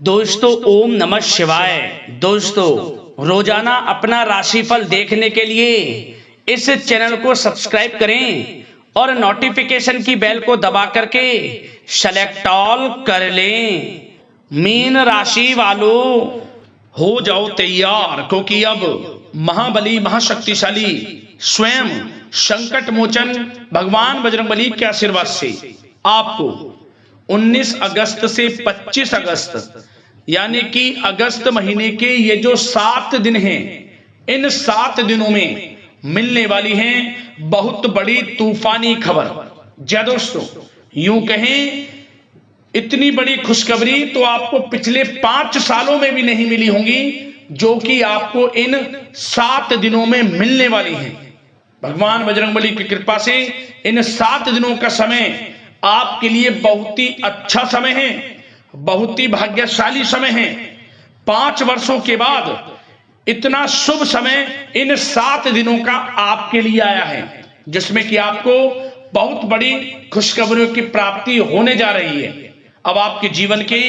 दोस्तों ओम नमः शिवाय। दोस्तों रोजाना अपना राशिफल देखने के लिए इस चैनल को सब्सक्राइब करें और नोटिफिकेशन की बेल को दबा करके सेलेक्ट ऑल कर लें। मीन राशि वालों हो जाओ तैयार, क्योंकि अब महाबली महाशक्तिशाली स्वयं संकट मोचन भगवान बजरंगबली के आशीर्वाद से आपको 19 अगस्त से 25 अगस्त यानी कि अगस्त महीने के ये जो 7 दिन हैं, इन 7 दिनों में मिलने वाली हैं बहुत बड़ी तूफानी खबर। जय दोस्तों, यूं कहें इतनी बड़ी खुशखबरी तो आपको पिछले 5 सालों में भी नहीं मिली होंगी, जो कि आपको इन 7 दिनों में मिलने वाली है। भगवान बजरंगबली की कृपा से इन 7 दिनों का समय आपके लिए बहुत ही अच्छा समय है, बहुत ही भाग्यशाली समय है। 5 वर्षों के बाद इतना शुभ समय इन 7 दिनों का आपके लिए आया है, जिसमें कि आपको बहुत बड़ी खुशखबरियों की प्राप्ति होने जा रही है। अब आपके जीवन के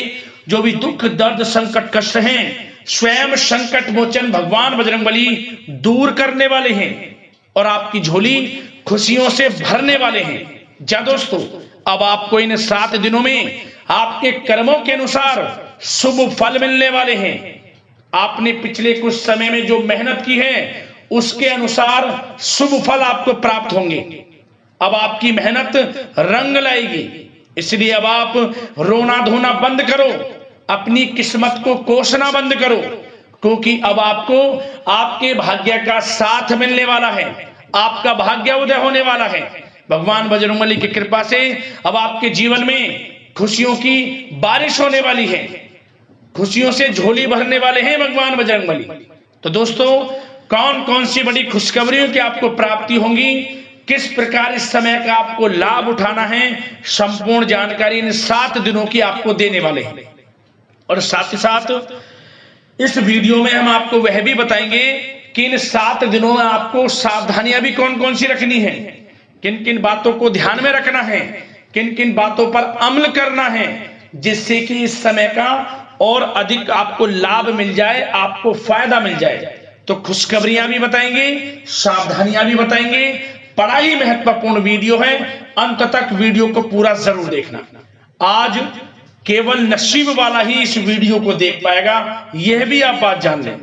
जो भी दुख दर्द संकट कष्ट हैं, स्वयं संकट मोचन भगवान बजरंगबली दूर करने वाले हैं और आपकी झोली खुशियों से भरने वाले हैं। जा दोस्तों, अब आपको इन 7 दिनों में आपके कर्मों के अनुसार शुभ फल मिलने वाले हैं। आपने पिछले कुछ समय में जो मेहनत की है उसके अनुसार शुभ फल आपको प्राप्त होंगे। अब आपकी मेहनत रंग लाएगी, इसलिए अब आप रोना धोना बंद करो, अपनी किस्मत को कोसना बंद करो, क्योंकि अब आपको आपके भाग्य का साथ मिलने वाला है, आपका भाग्य उदय होने वाला है। भगवान बजरंगबली की कृपा से अब आपके जीवन में खुशियों की बारिश होने वाली है, खुशियों से झोली भरने वाले हैं भगवान बजरंगबली। तो दोस्तों, कौन कौन सी बड़ी खुशखबरियों की आपको प्राप्ति होंगी, किस प्रकार इस समय का आपको लाभ उठाना है, संपूर्ण जानकारी इन 7 दिनों की आपको देने वाले हैं। और साथ ही साथ इस वीडियो में हम आपको वह भी बताएंगे कि इन 7 दिनों में आपको सावधानियां भी कौन कौन सी रखनी है, किन किन बातों को ध्यान में रखना है, किन किन बातों पर अमल करना है, जिससे कि इस समय का और अधिक आपको लाभ मिल जाए, आपको फायदा मिल जाए। तो खुशखबरियां भी बताएंगे, सावधानियां भी बताएंगे। बड़ा ही महत्वपूर्ण वीडियो है, अंत तक वीडियो को पूरा जरूर देखना। आज केवल नसीब वाला ही इस वीडियो को देख पाएगा, यह भी आप बात जान लें,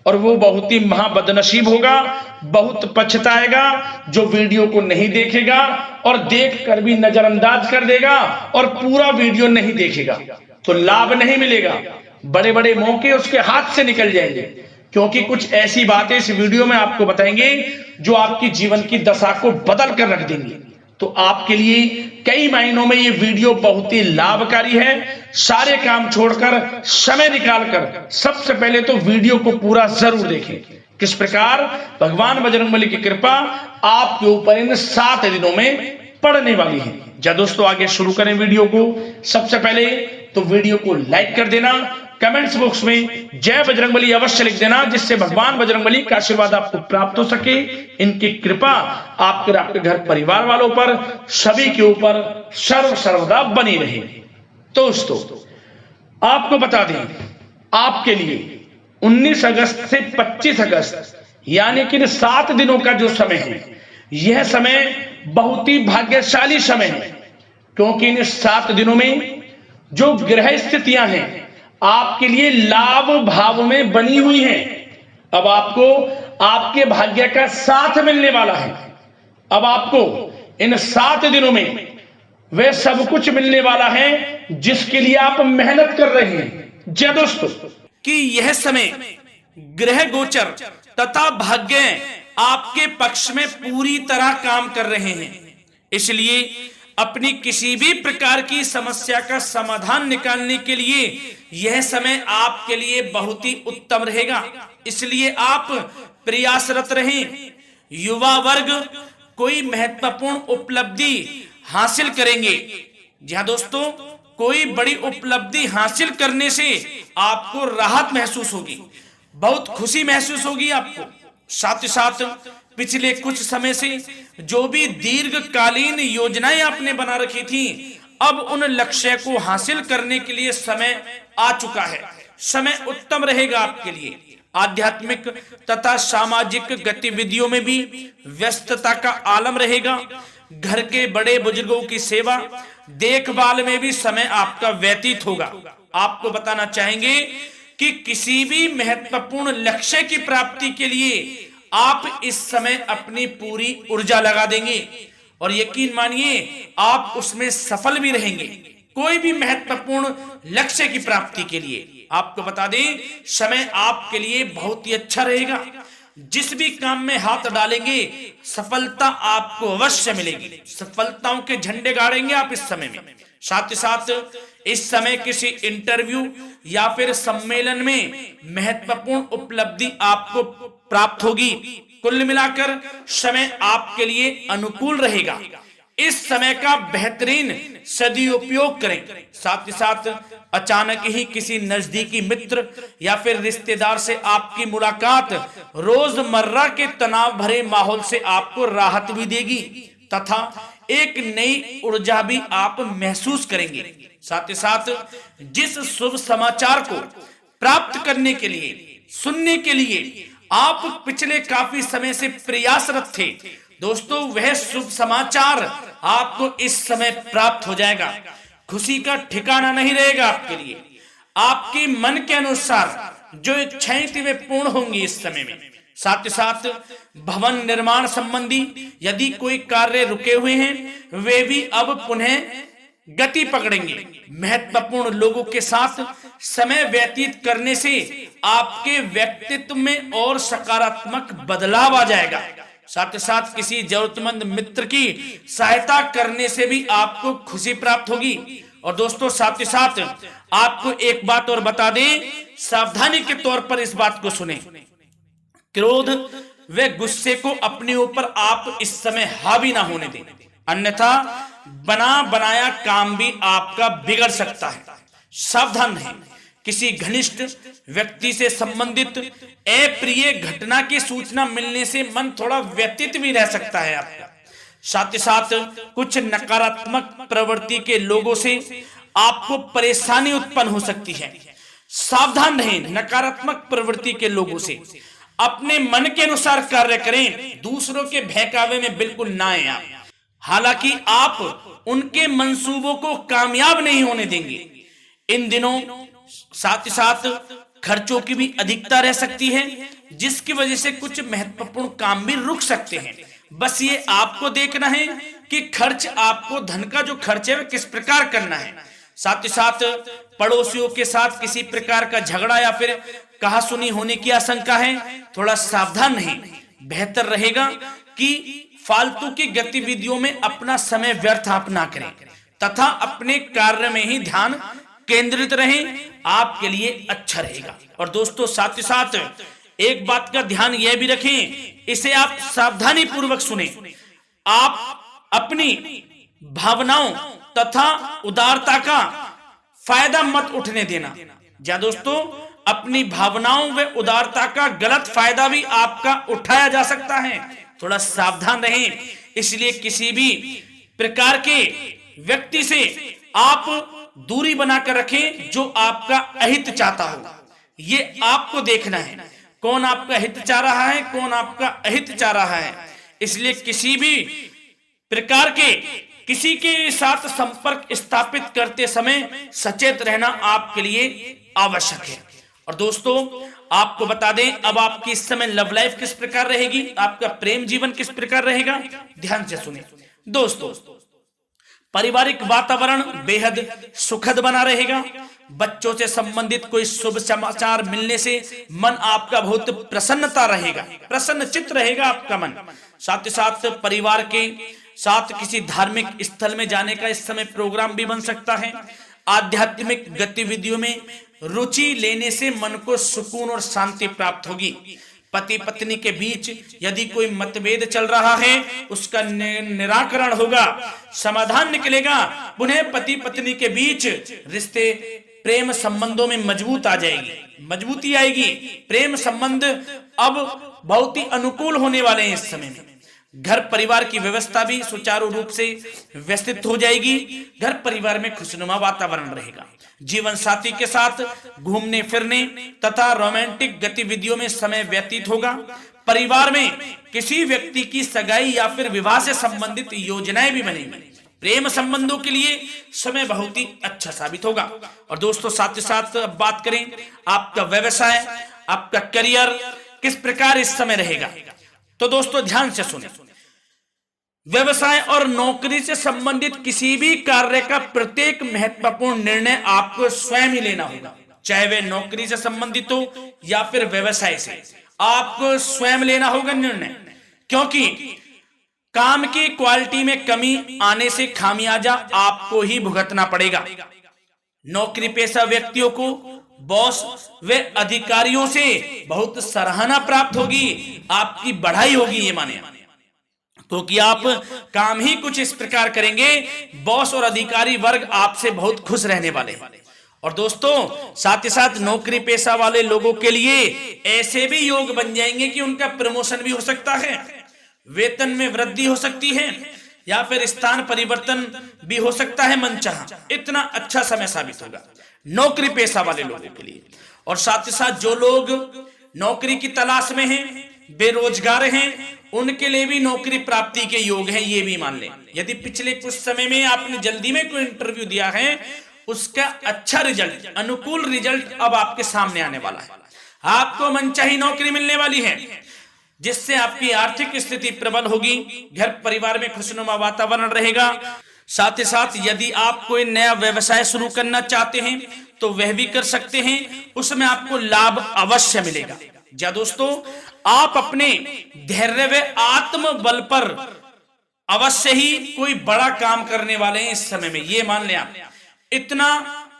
और वो बहुत ही महाबदनसीब होगा, बहुत पछताएगा जो वीडियो को नहीं देखेगा और देखकर भी नजरअंदाज कर देगा और पूरा वीडियो नहीं देखेगा, तो लाभ नहीं मिलेगा। बड़े बड़े मौके उसके हाथ से निकल जाएंगे, क्योंकि कुछ ऐसी बातें इस वीडियो में आपको बताएंगे जो आपकी जीवन की दशा को बदल कर रख देंगे। तो आपके लिए कई मायनों में ये वीडियो बहुत ही लाभकारी है। सारे काम छोड़कर समय निकालकर सबसे पहले तो वीडियो को पूरा जरूर देखें, किस प्रकार भगवान बजरंगबली की कृपा आपके ऊपर इन 7 दिनों में पड़ने वाली है। जा दोस्तों, आगे शुरू करें वीडियो को। सबसे पहले तो वीडियो को लाइक कर देना, कमेंट्स बॉक्स में जय बजरंगबली अवश्य लिख देना, जिससे भगवान बजरंगबली का आशीर्वाद आपको प्राप्त हो सके, इनकी कृपा आपके घर परिवार वालों पर सभी के ऊपर सर्वदा बनी रहे। दोस्तों, आपको बता दें, आपके लिए 19 अगस्त से 25 अगस्त यानी कि 7 दिनों का जो समय है, यह समय बहुत ही भाग्यशाली समय है, क्योंकि इन 7 दिनों में जो ग्रह स्थितियां हैं आपके लिए लाभ भाव में बनी हुई हैं। अब आपको आपके भाग्य का साथ मिलने वाला है। अब आपको इन 7 दिनों में वह सब कुछ मिलने वाला है जिसके लिए आप मेहनत कर रहे हैं। जय दोस्तों, कि यह समय ग्रह गोचर तथा भाग्य आपके पक्ष में पूरी तरह काम कर रहे हैं, इसलिए अपनी किसी भी प्रकार की समस्या का समाधान निकालने के लिए यह समय आपके लिए बहुत ही उत्तम रहेगा। इसलिए आप प्रयासरत रहें। युवा वर्ग कोई महत्वपूर्ण उपलब्धि हासिल करेंगे। जहां दोस्तों, कोई बड़ी उपलब्धि हासिल करने से आपको राहत महसूस होगी, बहुत खुशी महसूस होगी आपको। साथ ही साथ पिछले कुछ समय से जो भी दीर्घकालीन योजनाएं आपने बना रखी थी, अब उन लक्ष्य को हासिल करने के लिए समय आ चुका है। समय उत्तम रहेगा आपके लिए। आध्यात्मिक तथा सामाजिक गतिविधियों में भी व्यस्तता का आलम रहेगा। घर के बड़े बुजुर्गों की सेवा देखभाल में भी समय आपका व्यतीत होगा। आपको बताना चाहेंगे कि किसी भी महत्वपूर्ण लक्ष्य की प्राप्ति के लिए आप इस समय अपनी पूरी ऊर्जा लगा देंगे और यकीन मानिए आप उसमें सफल भी रहेंगे। कोई भी महत्वपूर्ण लक्ष्य की प्राप्ति के लिए आपको बता दें समय आपके लिए बहुत ही अच्छा रहेगा। जिस भी काम में हाथ डालेंगे सफलता आपको अवश्य मिलेगी। सफलताओं के झंडे गाड़ेंगे आप इस समय में। साथ ही साथ इस समय किसी इंटरव्यू या फिर सम्मेलन में महत्वपूर्ण उपलब्धि आपको प्राप्त होगी। कुल मिलाकर समय आपके लिए अनुकूल रहेगा। इस समय का बेहतरीन सदुपयोग करें। साथ ही साथ अचानक ही किसी नजदीकी मित्र या फिर रिश्तेदार से आपकी मुलाकात रोजमर्रा के तनाव भरे माहौल से आपको राहत भी देगी तथा एक नई ऊर्जा भी आप महसूस करेंगे। साथ ही साथ जिस शुभ समाचार को प्राप्त करने के लिए सुनने के लिए आप पिछले काफी समय से प्रयासरत थे दोस्तों, वह शुभ समाचार आपको इस समय प्राप्त हो जाएगा। खुशी का ठिकाना नहीं रहेगा आपके लिए। आपके मन के अनुसार जो इच्छाएं थी वे पूर्ण होंगी इस समय में। साथ ही साथ भवन निर्माण संबंधी यदि कोई कार्य रुके हुए हैं वे भी अब पुनः गति पकड़ेंगे। महत्वपूर्ण लोगों के साथ समय व्यतीत करने से आपके व्यक्तित्व में और सकारात्मक बदलाव आ जाएगा। साथ ही साथ किसी जरूरतमंद मित्र की सहायता करने से भी आपको खुशी प्राप्त होगी। और दोस्तों साथ ही साथ आपको एक बात और बता दें, सावधानी के तौर पर इस बात को सुने। क्रोध व गुस्से को अपने ऊपर आप इस समय हावी ना होने दें, अन्यथा बना बनाया काम भी आपका बिगड़ सकता है। सावधान रहें। किसी घनिष्ठ व्यक्ति से संबंधित अप्रिय घटना की सूचना मिलने से मन थोड़ा व्यतीत भी रह सकता है आपका। साथ ही साथ कुछ नकारात्मक प्रवृत्ति के लोगों से आपको परेशानी उत्पन्न हो सकती है। सावधान रहें नकारात्मक प्रवृत्ति के लोगों से। अपने मन के अनुसार कार्य करें, दूसरों के बहकावे में बिल्कुल ना आए आप। हालांकि आप उनके मंसूबों को कामयाब नहीं होने देंगे। इन दिनों साथ ही साथ खर्चों की भी अधिकता रह सकती है, जिसकी वजह से कुछ महत्वपूर्ण काम भी रुक सकते हैं। बस ये आपको देखना है कि खर्च आपको धन का जो खर्च है वह किस प्रकार करना है। साथ ही साथ पड़ोसियों के साथ किसी प्रकार का झगड़ा या फिर कहासुनी होने की आशंका है, थोड़ा सावधान रहें। बेहतर रहेगा कि फालतू की गतिविधियों में अपना समय व्यर्थ आप ना करें तथा अपने कार्य में ही ध्यान केंद्रित रहें, आपके लिए अच्छा रहेगा। और दोस्तों साथ ही साथ एक बात का ध्यान यह भी रखें, इसे आप सावधानी पूर्वक सुने। आप अपनी भावनाओं तथा उदारता का फायदा मत उठने देना। या दोस्तों अपनी भावनाओं व उदारता का गलत फायदा भी आपका उठाया जा सकता है, थोड़ा सावधान रहें। इसलिए किसी भी प्रकार के व्यक्ति से आप दूरी बनाकर रखें जो आपका अहित चाहता हो। ये आपको देखना है कौन आपका हित चाह रहा है, कौन आपका अहित चाह रहा है। इसलिए किसी भी प्रकार के किसी के साथ संपर्क स्थापित करते समय सचेत रहना आपके लिए आवश्यक है। और दोस्तों आपको बता दें अब आपकी इस समय लव लाइफ किस प्रकार रहेगी, आपका प्रेम जीवन किस प्रकार रहेगा, ध्यान से सुनिए। दोस्तों पारिवारिक वातावरण बेहद सुखद बना रहेगा। बच्चों से संबंधित कोई शुभ समाचार मिलने से मन आपका बहुत प्रसन्नता रहेगा, प्रसन्न चित्त रहेगा आपका मन। साथ ही साथ परिवार के साथ किसी धार्मिक स्थल में जाने का इस समय प्रोग्राम भी बन सकता है। आध्यात्मिक गतिविधियों में रुचि लेने से मन को सुकून और शांति प्राप्त होगी। पति पत्नी के बीच यदि कोई मतभेद चल रहा है उसका निराकरण होगा, समाधान निकलेगा। पुनः पति पत्नी के बीच रिश्ते प्रेम संबंधों में मजबूत आ जाएगी, मजबूती आएगी। प्रेम संबंध अब बहुत ही अनुकूल होने वाले हैं इस समय में। घर परिवार की व्यवस्था भी सुचारू रूप से व्यवस्थित हो जाएगी। घर परिवार में खुशनुमा वातावरण रहेगा। जीवन साथी के साथ घूमने फिरने तथा रोमांटिक गतिविधियों में समय व्यतीत होगा। परिवार में किसी व्यक्ति की सगाई या फिर विवाह से संबंधित योजनाएं भी बनेंगी। प्रेम संबंधों के लिए समय बहुत ही अच्छा साबित होगा। और दोस्तों साथ ही साथ बात करें आपका व्यवसाय, आपका करियर किस प्रकार इस समय रहेगा, तो दोस्तों ध्यान से सुने। व्यवसाय और नौकरी से संबंधित किसी भी कार्य का प्रत्येक महत्वपूर्ण निर्णय आपको स्वयं ही लेना होगा, चाहे वह नौकरी से संबंधित हो या फिर व्यवसाय से, आपको स्वयं लेना होगा निर्णय। क्योंकि काम की क्वालिटी में कमी आने से खामियाजा आपको ही भुगतना पड़ेगा। नौकरी पेशा व्यक्तियों को बॉस व अधिकारियों से बहुत सराहना प्राप्त होगी, आपकी बढ़ाई होगी, ये माने, क्योंकि आप काम ही कुछ इस प्रकार करेंगे, बॉस और अधिकारी वर्ग आपसे बहुत खुश रहने वाले हैं। और दोस्तों साथ ही साथ नौकरी पेशा वाले लोगों के लिए ऐसे भी योग बन जाएंगे कि उनका प्रमोशन भी हो सकता है, वेतन में वृद्धि हो सकती है, या फिर स्थान परिवर्तन भी हो सकता है मनचाहा। इतना अच्छा समय साबित होगा नौकरी पेशा वाले लोगों के लिए। और साथ ही साथ जो लोग नौकरी की तलाश में हैं, बेरोजगार हैं, उनके लिए भी नौकरी प्राप्ति के योग हैं, ये भी मान लें। यदि पिछले कुछ समय में आपने जल्दी में कोई इंटरव्यू दिया है, उसका अच्छा रिजल्ट, अनुकूल रिजल्ट अब आपके सामने आने वाला है। आपको मनचाही नौकरी मिलने वाली है, जिससे आपकी आर्थिक स्थिति प्रबल होगी। घर परिवार में खुशनुमा वातावरण रहेगा। साथ ही साथ यदि आप कोई नया व्यवसाय शुरू करना चाहते हैं तो वह भी कर सकते हैं, उसमें आपको लाभ अवश्य मिलेगा। जा दोस्तों आप अपने धैर्य व आत्मबल पर अवश्य ही कोई बड़ा काम करने वाले हैं इस समय में, ये मान लें आप। इतना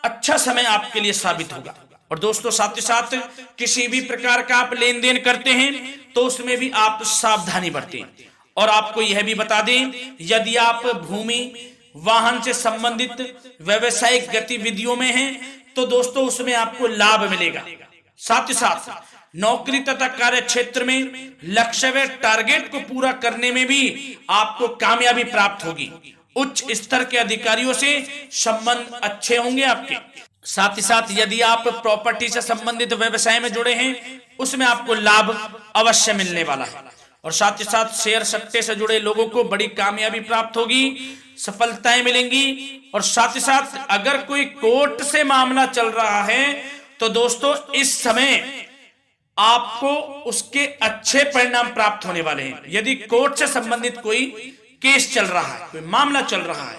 अच्छा समय आपके लिए साबित होगा। और दोस्तों साथ ही साथ किसी भी प्रकार का आप लेन देन करते हैं तो उसमें भी आप सावधानी बरतें। और आपको यह भी बता दें, यदि आप भूमि वाहन से संबंधित व्यवसायिक गतिविधियों में हैं तो दोस्तों उसमें आपको लाभ मिलेगा। साथ ही साथ नौकरी तथा कार्य क्षेत्र में लक्ष्य व टारगेट को पूरा करने में भी आपको कामयाबी प्राप्त होगी। उच्च स्तर के अधिकारियों से संबंध अच्छे होंगे आपके। साथ ही साथ यदि आप प्रॉपर्टी से संबंधित व्यवसाय में जुड़े हैं, उसमें आपको लाभ अवश्य मिलने वाला है। और साथ ही साथ शेयर सट्टे से जुड़े लोगों को बड़ी कामयाबी प्राप्त होगी, सफलताएं मिलेंगी। और साथ ही साथ अगर कोई कोर्ट से मामला चल रहा है तो दोस्तों इस समय आपको उसके अच्छे परिणाम प्राप्त होने वाले हैं। यदि कोर्ट से संबंधित कोई केस चल रहा है, कोई मामला चल रहा है,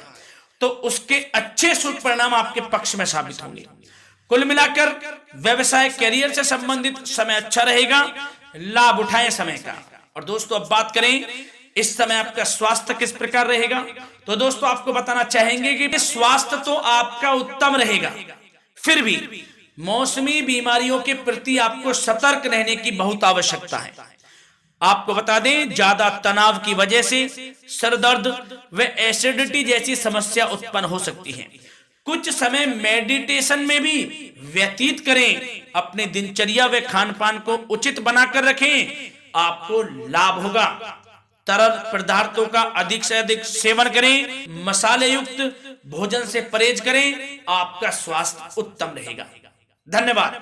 तो उसके अच्छे शुभ परिणाम आपके पक्ष में साबित होंगे। कुल मिलाकर व्यवसाय करियर से संबंधित समय अच्छा रहेगा, लाभ उठाएं समय का। और दोस्तों अब बात करें इस समय आपका स्वास्थ्य किस प्रकार रहेगा, तो दोस्तों आपको बताना चाहेंगे कि स्वास्थ्य तो आपका उत्तम रहेगा, फिर भी मौसमी बीमारियों के प्रति आपको सतर्क रहने की बहुत आवश्यकता है। आपको बता दें ज्यादा तनाव की वजह से सर दर्द व एसिडिटी जैसी समस्या उत्पन्न हो सकती है। कुछ समय मेडिटेशन में भी व्यतीत करें, अपने दिनचर्या व खान पान को उचित बनाकर रखें, आपको लाभ होगा। तरल पदार्थों का अधिक से अधिक सेवन करें, मसाले युक्त भोजन से परहेज करें, आपका स्वास्थ्य उत्तम रहेगा। धन्यवाद।